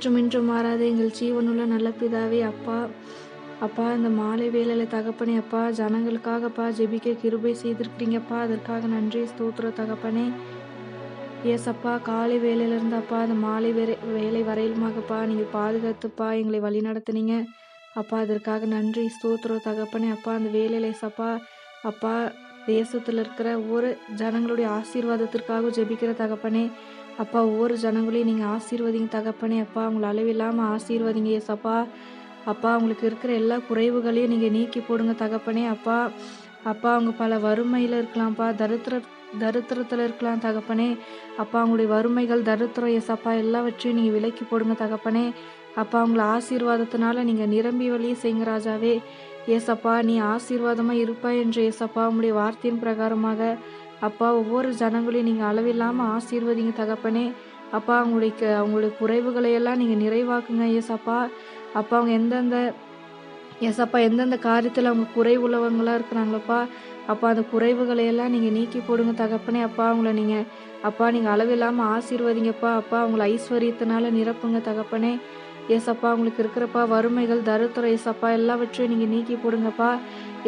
நேற்றும் இன்றும் மாறாத எங்கள் ஜீவனுள்ள நல்ல பிதாவே அப்பா. அப்பா, இந்த மாலை வேளையில தகப்பனே அப்பா, ஜனங்களுக்காகப்பா ஜெபிக்க கிருபை செய்திருக்கிறீங்கப்பா. அதற்காக நன்றி ஸ்தோத்திரம் தகப்பனே. ஏசப்பா, காலை வேளையிலிருந்து அப்பா அந்த மாலை வேலை வரையிலுமாகப்பா நீங்க பாதுகாத்துப்பா எங்களை வழி நடத்துனீங்க அப்பா. அதற்காக நன்றி ஸ்தோத்திரம் தகப்பனே அப்பா. அந்த வேலையில ஏசப்பா அப்பா, தேசத்துல இருக்கிற ஒவ்வொரு ஜனங்களுடைய ஆசீர்வாதத்திற்காக ஜெபிக்கிற தகப்பனே அப்பா. ஒவ்வொரு ஜனங்களையும் நீங்க ஆசீர்வதிங்க தகப்பனே அப்பா. உங்களை அளவில்லாம ஆசீர்வதிங்க ஏசப்பா. அப்பா, உங்களுக்கு இருக்கிற எல்லா குறைவுகளையும் நீங்க நீக்கி போடுங்க தகப்பனே அப்பா. அப்பா, அவங்க பல வறுமையில இருக்கலாம்ப்பா, தரித்திரத்துல இருக்கலாம் தகப்பனே அப்பா. அவங்களுடைய வறுமைகள், தரித்திரம் ஏசப்பா எல்லாவற்றையும் நீங்க விலக்கி போடுங்க தகப்பனே அப்பா. அவங்கள ஆசீர்வாதத்தினால நீங்க நிரம்பி வழியே செய்யுங்க ராஜாவே. ஏசப்பா, நீ ஆசீர்வாதமா இருப்பாய் என்று ஏசப்பா உங்களுடைய வார்த்தையின் பிரகாரமாக அப்பா ஒவ்வொரு ஜனங்களையும் நீங்க அளவில்லாம ஆசீர்வதிங்க தகப்பனே அப்பா. அவங்களுடைய குறைவுகளை எல்லாம் நீங்க நிறைவாக்குங்க ஏசப்பா. அப்பா, அவங்க எந்தெந்த காரியத்தில் அவங்க குறைவுள்ளவங்களா இருக்கிறாங்களப்பா அப்பா, அந்த குறைவுகளை எல்லாம் நீங்கள் நீக்கி போடுங்க தகப்பனே அப்பா. அவங்கள நீங்கள் அளவில்லாமல் ஆசீர்வதிங்கப்பா அப்பா. அவங்கள ஐஸ்வர்யத்தினால நிரப்புங்க தகப்பனே ஏசப்பா. அவங்களுக்கு இருக்கிறப்பா வறுமைகள், தரித்திரம் ஏசப்பா எல்லாவற்றையும் நீங்கள் நீக்கி போடுங்கப்பா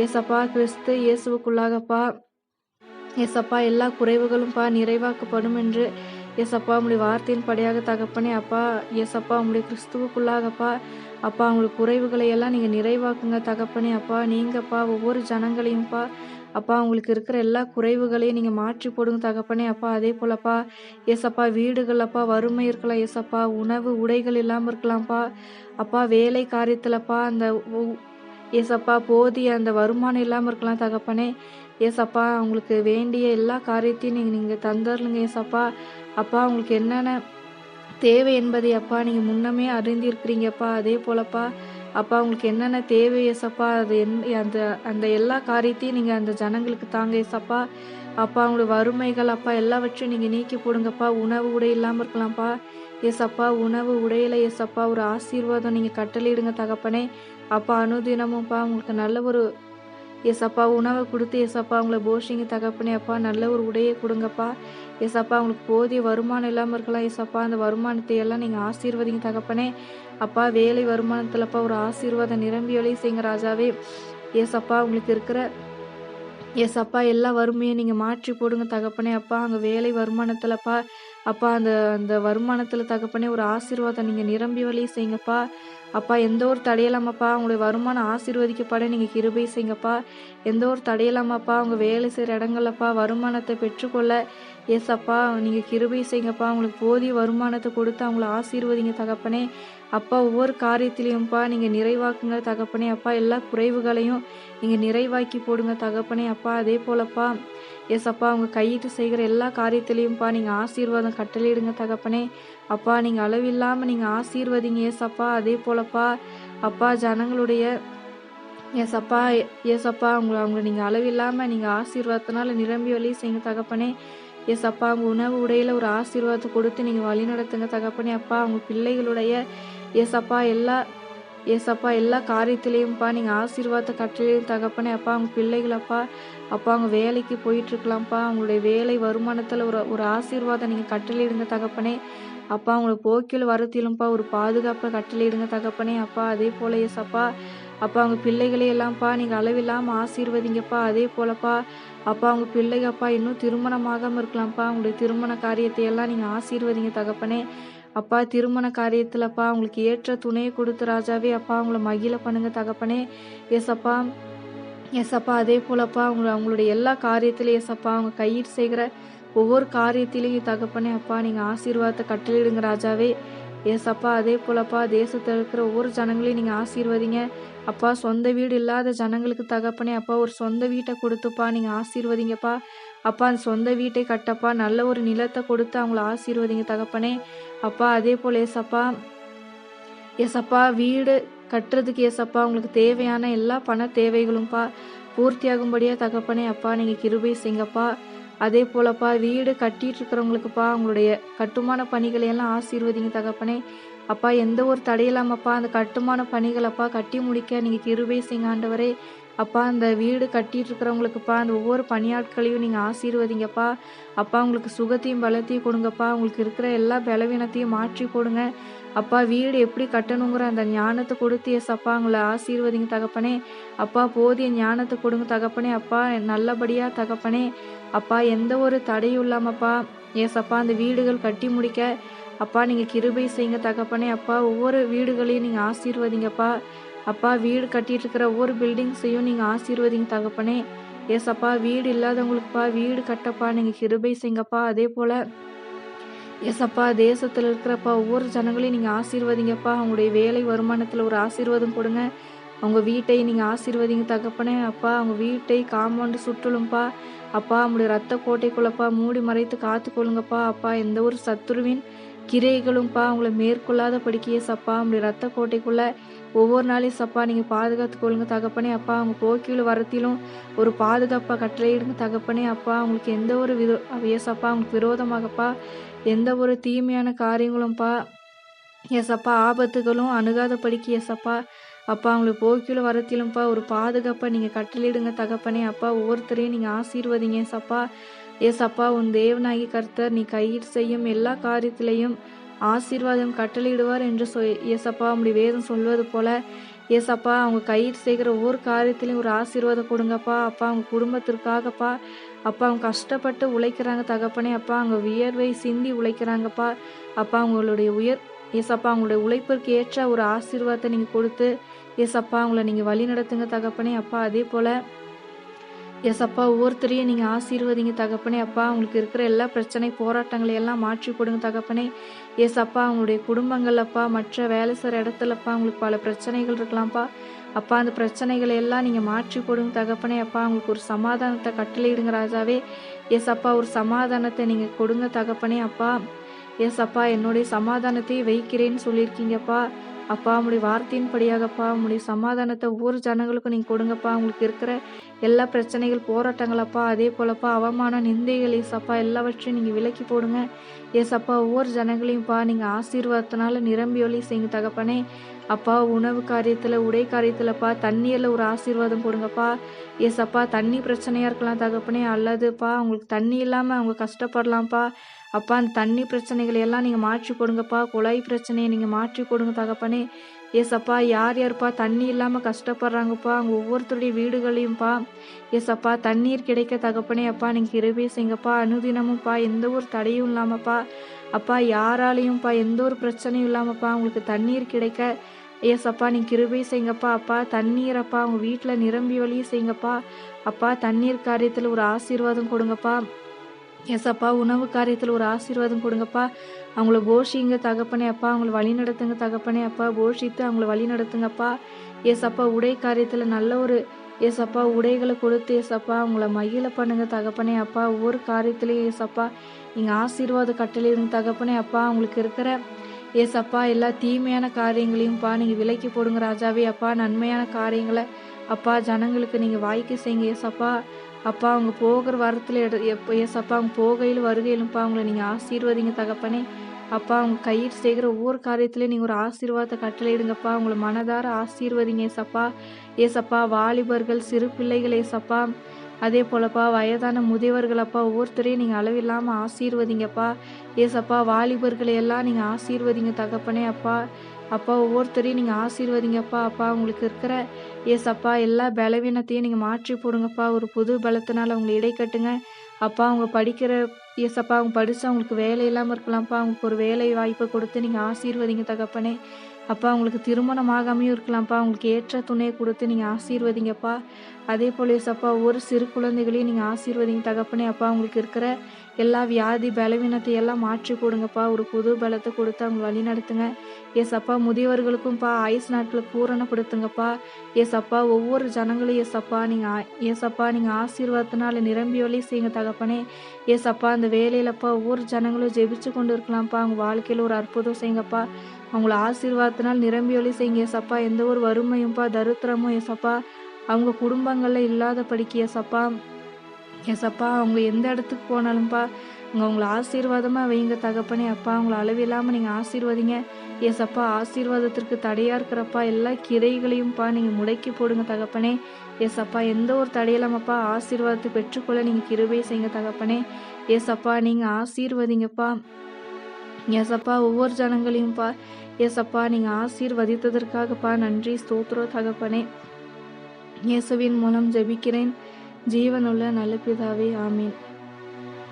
ஏசப்பா. கிறிஸ்து இயேசுவுக்குள்ளாகப்பா ஏசப்பா எல்லா குறைவுகளும்பா நிறைவாக்கப்படும் என்று ஏசப்பா உங்களுடைய வார்த்தையின் படியாக தகப்பனே அப்பா. ஏசப்பா, உங்களுடைய கிறிஸ்துவுக்குள்ளாகப்பா அப்பா அவங்களுக்கு குறைவுகளை எல்லாம் நீங்கள் நிறைவாக்குங்க தகப்பனே அப்பா. நீங்கப்பா ஒவ்வொரு ஜனங்களையும்ப்பா அப்பா அவங்களுக்கு இருக்கிற எல்லா குறைவுகளையும் நீங்கள் மாற்றி போடுங்க தகப்பனே அப்பா. அதே போலப்பா ஏசப்பா, வீடுகளப்பா வறுமை இருக்கலாம் ஏசப்பா, உணவு உடைகள் இல்லாமல் இருக்கலாம்ப்பா அப்பா. வேலை காரியத்திலப்பா அந்த ஏசப்பா போதிய அந்த வருமானம் இல்லாமல் இருக்கலாம் தகப்பனே ஏசப்பா. அவங்களுக்கு வேண்டிய எல்லா காரியத்தையும் நீங்கள் தந்துடலுங்க ஏசப்பா அப்பா. அவங்களுக்கு என்னென்ன தேவை என்பதை அப்பா நீங்கள் முன்னமே அறிந்திருக்கிறீங்கப்பா. அதே போலப்பா அப்பா, அவங்களுக்கு என்னென்ன தேவை ஏசப்பா அது அந்த அந்த எல்லா காரியத்தையும் நீங்கள் அந்த ஜனங்களுக்கு தாங்க ஏசப்பா அப்பா. அவங்களுடைய வறுமைகள் அப்பா எல்லாவற்றையும் நீங்கள் நீக்கி போடுங்கப்பா. உணவு உடை இல்லாமல் இருக்கலாம்ப்பா ஏசப்பா. உணவு உடையில ஏசப்பா ஒரு ஆசீர்வாதம் நீங்கள் கட்டளையிடுங்க தகப்பனே அப்பா. அனுதினமும்ப்பா உங்களுக்கு நல்ல ஒரு ஏசப்பா உணவை கொடுத்து ஏசப்பா அவங்கள போஷிங்க தகப்பனே அப்பா. நல்ல ஒரு உடையை கொடுங்கப்பா ஏசப்பா. அவங்களுக்கு போதிய வருமானம் இல்லாமல் இருக்கலாம் ஏசப்பா. அந்த வருமானத்தை எல்லாம் நீங்கள் ஆசீர்வதிங்க தகப்பனே அப்பா. வேலை வருமானத்திலப்பா ஒரு ஆசீர்வாதம் நிரம்பி வழி செய்யுங்க ராஜாவே ஏசப்பா. உங்களுக்கு இருக்கிற ஏசப்பா எல்லா வறுமையும் நீங்கள் மாற்றி போடுங்க தகப்பனே அப்பா. அங்கே வேலை வருமானத்திலப்பா அப்பா அந்த அந்த வருமானத்தில் தகப்பனே ஒரு ஆசீர்வாதம் நீங்கள் நிரம்பி வழி செய்யுங்கப்பா அப்பா. எந்த ஒரு தடையில்லாமப்பா உங்களுடைய வருமானம் ஆசீர்வதிக்கப்பட நீங்கள் கிருபை செய்யுங்கப்பா. எந்த ஒரு தடையில்லாமப்பா அவங்க வேலை செய்கிற இடங்கள்லப்பா வருமானத்தை பெற்றுக்கொள்ள ஏசப்பா நீங்கள் கிருபை செய்யுங்கப்பா. அவங்களுக்கு போதிய வருமானத்தை கொடுத்து அவங்கள ஆசீர்வதிங்க தகப்பனே அப்பா. ஒவ்வொரு காரியத்திலையும்ப்பா நீங்கள் நிறைவாக்குங்க தகப்பனே அப்பா. எல்லா குறைவுகளையும் நீங்கள் நிறைவாக்கி போடுங்க தகப்பனே அப்பா. அதே போலப்பா ஏசப்பா, அவங்க கையிட்டு செய்கிற எல்லா காரியத்திலையும்ப்பா நீங்கள் ஆசீர்வாதம் கட்டளையிடுங்க தகப்பனே அப்பா. நீங்கள் அளவில்லாமல் நீங்கள் ஆசீர்வதிங்க ஏசப்பா. அதே போலப்பா அப்பா ஜனங்களுடைய ஏசப்பா ஏசப்பா அவங்கள நீங்கள் அளவில்லாமல் நீங்கள் ஆசீர்வாதத்தினால நிரம்பி வழி செய்யுங்க தகப்பனே ஏசப்பா. அவங்க உணவு உடையில ஒரு ஆசீர்வாதத்தை கொடுத்து நீங்கள் வழி நடத்துங்க தகப்பனே அப்பா. அவங்க பிள்ளைகளுடைய ஏசப்பா எல்லா காரியத்திலையும்ப்பா நீங்கள் ஆசீர்வாதத்தை கட்டளையும் தகப்பனே அப்பா. அவங்க பிள்ளைகளப்பா அப்பா அவங்க வேலைக்கு போயிட்டுருக்கலாம்ப்பா. அவங்களுடைய வேலை வருமானத்தில் ஒரு ஒரு ஆசீர்வாதம் நீங்கள் கட்டளையிடுங்க தகப்பனே அப்பா. அவங்களை போக்கில் வரத்திலும்ப்பா ஒரு பாதுகாப்பை கட்டளையிடுங்க தகப்பனே அப்பா. அதே போல ஏசப்பா அப்பா அவங்க பிள்ளைகளே எல்லாம்ப்பா நீங்கள் அளவில்லாமல் ஆசீர்வதிங்கப்பா. அதே போலப்பா அப்பா அவங்க பிள்ளைகப்பா இன்னும் திருமணமாகாமல் இருக்கலாம்ப்பா. அவங்களுடைய திருமண காரியத்தை எல்லாம் நீங்கள் ஆசீர்வதிங்க தகப்பனே அப்பா. திருமண காரியத்திலப்பா அவங்களுக்கு ஏற்ற துணையை கொடுத்து ராஜாவே அப்பா அவங்கள மகிழ பண்ணுங்க தகப்பனே ஏசப்பா. ஏசப்பா அதே போலப்பா அவங்களுடைய எல்லா காரியத்திலையும் ஏசப்பா அவங்க கையில் செய்கிற ஒவ்வொரு காரியத்திலையும் தகப்பனே அப்பா நீங்கள் ஆசீர்வாதத்தை கட்டளையிடுங்க ராஜாவே ஏசப்பா. அதே போலப்பா தேசத்தில் இருக்கிற ஒவ்வொரு ஜனங்களையும் நீங்கள் ஆசீர்வதிங்க அப்பா. சொந்த வீடு இல்லாத ஜனங்களுக்கு தகப்பனே அப்பா ஒரு சொந்த வீட்டை கொடுத்துப்பா நீங்கள் ஆசீர்வதிங்கப்பா அப்பா. அந்த சொந்த வீட்டை கட்டப்பா நல்ல ஒரு நிலத்தை கொடுத்து அவங்கள ஆசீர்வதிங்க தகப்பனே அப்பா. அதே போல் ஏசப்பா வீடு கட்டுறதுக்கு ஏசப்பா உங்களுக்கு தேவையான எல்லா பண தேவைகளும்ப்பா பூர்த்தியாகும்படியா தகப்பனே அப்பா நீங்கள் கிருபை செய்யுங்கப்பா. அதே போலப்பா வீடு கட்டிட்டு இருக்கிறவங்களுக்குப்பா அவங்களுடைய கட்டுமான பணிகளை எல்லாம் ஆசீர்வதிங்க தகப்பனே அப்பா. எந்த ஒரு தடையில்லாமப்பா அந்த கட்டுமான பணிகளப்பா கட்டி முடிக்க நீங்கள் கிருபை செய்யுங்க ஆண்டவரே அப்பா. அந்த வீடு கட்டிட்டு இருக்கிறவங்களுக்குப்பா அந்த ஒவ்வொரு பணியாட்களையும் நீங்கள் ஆசீர்வதிங்கப்பா அப்பா. உங்களுக்கு சுகத்தையும் பலத்தையும் கொடுங்கப்பா. உங்களுக்கு இருக்கிற எல்லா பலவீனத்தையும் மாற்றி போடுங்க அப்பா வீடு எப்படி கட்டணுங்கிற அந்த ஞானத்தை கொடுத்து ஏசப்பா அவங்கள ஆசீர்வதிங்க தகப்பனே. அப்பா போதிய ஞானத்தை கொடுங்க தகப்பனே. அப்பா நல்லபடியா தகப்பனே. அப்பா எந்த ஒரு தடையும் இல்லாமப்பா ஏசப்பா அந்த வீடுகள் கட்டி முடிக்க அப்பா நீங்க கிருபை செய்யுங்க தகப்பனே. அப்பா ஒவ்வொரு வீடுகளையும் நீங்க ஆசீர்வதிங்கப்பா. அப்பா வீடு கட்டிட்டு இருக்கிற ஒவ்வொரு பில்டிங்ஸையும் நீங்க ஆசீர்வதிங்க தகப்பனே. ஏசப்பா வீடு இல்லாதவங்களுக்குப்பா வீடு கட்டப்பா நீங்க கிருபை செய்யுங்கப்பா. அதே போல ஏசப்பா தேசத்துல இருக்கிறப்பா ஒவ்வொரு ஜனங்களையும் நீங்க ஆசீர்வதிங்கப்பா. அவங்களுடைய வேலை வருமானத்துல ஒரு ஆசீர்வாதம் கொடுங்க. அவங்க வீட்டை நீங்க ஆசீர்வதிங்க தகப்பனே. அப்பா அவங்க வீட்டை காம்பவுண்டு சுற்றலும்ப்பா. அப்பா உம்முடைய ரத்த கோட்டைக்குள்ளப்பா மூடி மறைத்து காத்துக்கொள்ளுங்கப்பா. அப்பா எந்த ஒரு சத்துருவின் கிரைகளும்ப்பா அவங்கள மேற்கொள்ளாத படிக்க ஏசப்பா உம்முடைய ரத்த கோட்டைக்குள்ள ஒவ்வொரு நாளையும் சப்பா நீங்க பாதுகாத்து கொள்ளுங்க தகப்பனே. அப்பா அவங்க போக்கிலும் வரத்திலும் ஒரு பாதுகாப்பா கட்டளையிடுங்க தகப்பனே. அப்பா அவங்களுக்கு எந்த ஒரு ஏசப்பா அவங்களுக்கு விரோதமாகப்பா எந்த ஒரு தீமையான காரியங்களும்ப்பா ஏசப்பா ஆபத்துகளும் அணுகாத படிக்க ஏசப்பா. அப்பா அவங்களுக்கு போக்கிலும் வரத்திலும்ப்பா ஒரு பாதுகாப்பா நீங்க கட்டளையிடுங்க தகப்பனே. அப்பா ஒவ்வொருத்தரையும் நீங்க ஆசீர்வதிங்க ஏசப்பா. ஏசப்பா உன் தேவனாகி கர்த்தர் நீ கையிட்டு செய்யும் எல்லா காரியத்திலையும் ஆசீர்வாதம் கட்டளையிடுவார் என்று ஏசப்பா உம்முடைய வேதம் சொல்வது போல ஏசப்பா அவங்க கையிட்டு செய்கிற ஒவ்வொரு காரியத்திலையும் ஒரு ஆசீர்வாதம் கொடுங்கப்பா. அப்பா அவங்க குடும்பத்திற்காகப்பா அப்பா அவங்க கஷ்டப்பட்டு உழைக்கிறாங்க தகப்பனே. அப்பா அவங்க வியர்வை சிந்தி உழைக்கிறாங்கப்பா. அப்பா அவங்களுடைய ஏசப்பா அவங்களுடைய உழைப்பிற்கு ஏற்ற ஒரு ஆசீர்வாதத்தை நீங்க கொடுத்து ஏசப்பா அவங்கள நீங்க வழி நடத்துங்க தகப்பனே. அப்பா அதே போல ஏசப்பா ஒவ்வொருத்தரையும் நீங்க ஆசீர்வதிங்க தகப்பனே. அப்பா அவங்களுக்கு இருக்கிற எல்லா பிரச்சனை போராட்டங்களை எல்லாம் மாற்றி கொடுங்க தகப்பனே. ஏசப்பா அவங்களுடைய குடும்பங்கள் அப்பா மற்ற வேலை செய்கிற இடத்துலப்பா அவங்களுக்கு பல பிரச்சனைகள் இருக்கலாம்ப்பா. அப்பா அந்த பிரச்சனைகளை எல்லாம் நீங்க மாற்றி கொடுங்க தகப்பனே. அப்பா அவங்களுக்கு ஒரு சமாதானத்தை கட்டளையிடுங்க ராஜாவே. ஏசப்பா ஒரு சமாதானத்தை நீங்க கொடுங்க தகப்பனே. அப்பா ஏசப்பா என்னுடைய சமாதானத்தை வைக்கிறேன்னு சொல்லியிருக்கீங்கப்பா. அப்பா உம்முடைய வார்த்தையின்படியாகப்பா உம்முடைய சமாதானத்தை ஒவ்வொரு ஜனங்களுக்கும் நீங்க கொடுங்கப்பா. அவங்களுக்கு இருக்கிற எல்லா பிரச்சனைகள் போராட்டங்களப்பா அதே போலப்பா அவமானம் நிந்தைகள் ஏசப்பா எல்லாவற்றையும் நீங்க விலக்கி போடுங்க ஏசப்பா. ஒவ்வொரு ஜனங்களையும்ப்பா நீங்க ஆசீர்வாதத்தினால நிரம்பி ஒளி செய்யுங்க தகப்பனே. அப்பா உணவு காரியத்துல உடை காரியத்துலப்பா தண்ணியில ஒரு ஆசீர்வாதம் கொடுங்கப்பா. ஏசப்பா தண்ணி பிரச்சனையா இருக்கலாம் தகப்பனே. அல்லதுப்பா அவங்களுக்கு தண்ணி இல்லாம அவங்க கஷ்டப்படலாம்ப்பா. அப்பா அந்த தண்ணி பிரச்சனைகளை எல்லாம் நீங்க மாற்றி கொடுங்கப்பா. குழாய் பிரச்சனையை நீங்க மாற்றி கொடுங்க தகப்பனே. ஏசப்பா யார் யாருப்பா தண்ணி இல்லாம கஷ்டப்படுறாங்கப்பா அவங்க ஒவ்வொருத்தருடைய வீடுகளையும்ப்பா ஏசப்பா தண்ணீர் கிடைக்க தகப்பனே. அப்பா நீங்க கிருபை செய்யுங்கப்பா. அனுதினமும்ப்பா எந்த ஒரு தடையும் இல்லாமப்பா அப்பா யாராலையும்ப்பா எந்த ஒரு பிரச்சனையும் இல்லாமப்பா அவங்களுக்கு தண்ணீர் கிடைக்க ஏசப்பா நீங்க கிருபை செய்யுங்கப்பா. அப்பா தண்ணீரப்பா அவங்க வீட்டுல நிரம்பி வழிய செய்யுங்கப்பா. அப்பா தண்ணீர் காரியத்துல ஒரு ஆசீர்வாதம் கொடுங்கப்பா. ஏசப்பா உணவு காரியத்தில் ஒரு ஆசீர்வாதம் கொடுங்கப்பா. அவங்கள போஷிங்க தகப்பனே. அப்பா அவங்கள வழி நடத்துங்க தகப்பனே. அப்பா போஷித்து அவங்கள வழி நடத்துங்கப்பா. ஏசப்பா உடை காரியத்தில் நல்ல ஒரு ஏசப்பா உடைகளை கொடுத்து ஏசப்பா அவங்கள மகிழ பண்ணுங்க தகப்பனே. அப்பா ஒவ்வொரு காரியத்திலையும் ஏசப்பா நீங்கள் ஆசீர்வாத கட்டளையிடுங்க தகப்பனே. அப்பா அவங்களுக்கு இருக்கிற ஏசப்பா எல்லா தீமையான காரியங்களையும்ப்பா நீங்கள் விலக்கி போடுங்க ராஜாவே. அப்பா நன்மையான காரியங்களை அப்பா ஜனங்களுக்கு நீங்கள் வாய்க்க செய்யுங்க ஏசப்பா. அப்பா அவங்க போகிற வாரத்தில் ஏசப்பா அவங்க போகையில் வருகையிலும்ப்பா அவங்கள நீங்கள் ஆசீர்வதிங்க தகப்பனே. அப்பா அவங்க கையில் செய்கிற ஒவ்வொரு காரியத்திலையும் நீங்கள் ஒரு ஆசீர்வாதத்தை கட்டளையிடுங்கப்பா. அவங்கள மனதார ஆசீர்வதிங்க ஏசப்பா. ஏசப்பா வாலிபர்கள் சிறு பிள்ளைகள் ஏசப்பா அதே போலப்பா வயதான முதியவர்களப்பா ஒவ்வொருத்தரையும் நீங்கள் அளவில்லாமல் ஆசீர்வதிங்கப்பா. ஏசப்பா வாலிபர்களை எல்லாம் நீங்கள் ஆசீர்வதிங்க தகப்பனே. அப்பா அப்பா ஒவ்வொருத்தரையும் நீங்கள் ஆசீர்வதிங்கப்பா. அப்பா அவங்களுக்கு இருக்கிற ஏசப்பா எல்லா பலவீனத்தையும் நீங்கள் மாற்றி போடுங்கப்பா. ஒரு புது பலத்தினால அவங்களை இடை கட்டுங்க அப்பா. அவங்க படிக்கிற ஏசப்பா அவங்க படித்து அவங்களுக்கு வேலை இல்லாமல் இருக்கலாம்ப்பா. அவங்களுக்கு ஒரு வேலை வாய்ப்பை கொடுத்து நீங்கள் ஆசீர்வதிங்க தகப்பனே. அப்பா அவங்களுக்கு திருமணம் ஆகாமையும் இருக்கலாம்ப்பா. அவங்களுக்கு ஏற்ற துணையை கொடுத்து நீங்கள் ஆசீர்வதிங்கப்பா. அதே போல ஏசப்பா ஒவ்வொரு சிறு குழந்தைகளையும் நீங்கள் ஆசீர்வதிங்க தகப்பனே. அப்பா அவங்களுக்கு இருக்கிற எல்லா வியாதி பலவீனத்தை எல்லாம் மாற்றி போடுங்கப்பா. ஒரு புது பலத்தை கொடுத்து அவங்க வழி நடத்துங்க ஏசப்பா. முதியவர்களுக்கும்ப்பா ஆயுஸ் நாட்களை பூரணப்படுத்துங்கப்பா. ஏசப்பா ஒவ்வொரு ஜனங்களையும் ஏசப்பா நீங்கள் ஆசீர்வாதத்தினால நிரம்பி ஒளி செய்யுங்க தகப்பனே. ஏசப்பா அந்த வேலையிலப்பா ஒவ்வொரு ஜனங்களும் ஜெபிச்சு கொண்டு இருக்கலாம்ப்பா. அவங்க வாழ்க்கையில் ஒரு அற்புதம் செய்யுங்கப்பா. அவங்கள ஆசீர்வாதத்தினால் நிரம்பி ஒளி செய்யுங்க ஏசப்பா. எந்த ஒரு வறுமையும்ப்பா தரித்திரமும் ஏசப்பா அவங்க குடும்பங்களில் இல்லாத படிக்க ஏசப்பா. ஏசப்பா அவங்க எந்த இடத்துக்கு போனாலும்ப்பா அவங்கள ஆசீர்வாதமாக வைங்க தகப்பனே. அப்பா அவங்கள அளவில்லாமல் நீங்கள் ஆசீர்வதிங்க ஏசப்பா. ஆசீர்வாதத்திற்கு தடையாக இருக்கிறப்பா எல்லா கிரைகளையும்ப்பா நீங்கள் முடக்கி போடுங்க தகப்பனே. ஏசப்பா எந்த ஒரு தடையிலாமப்பா ஆசீர்வாதத்தை பெற்றுக்கொள்ள நீங்கள் கிருபை செய்யுங்க தகப்பனே. ஏசப்பா நீங்கள் ஆசீர்வதிங்கப்பா. ஏசப்பா ஒவ்வொரு ஜனங்களையும்ப்பா ஏசப்பா நீங்கள் ஆசீர்வதித்ததற்காகப்பா நன்றி ஸ்தோத்திரம் தகப்பனே. இயேசுவின் மூலம் ஜெபிக்கிறேன் ஜீவனுள்ள நல்ல பிதாவே, ஆமீன்.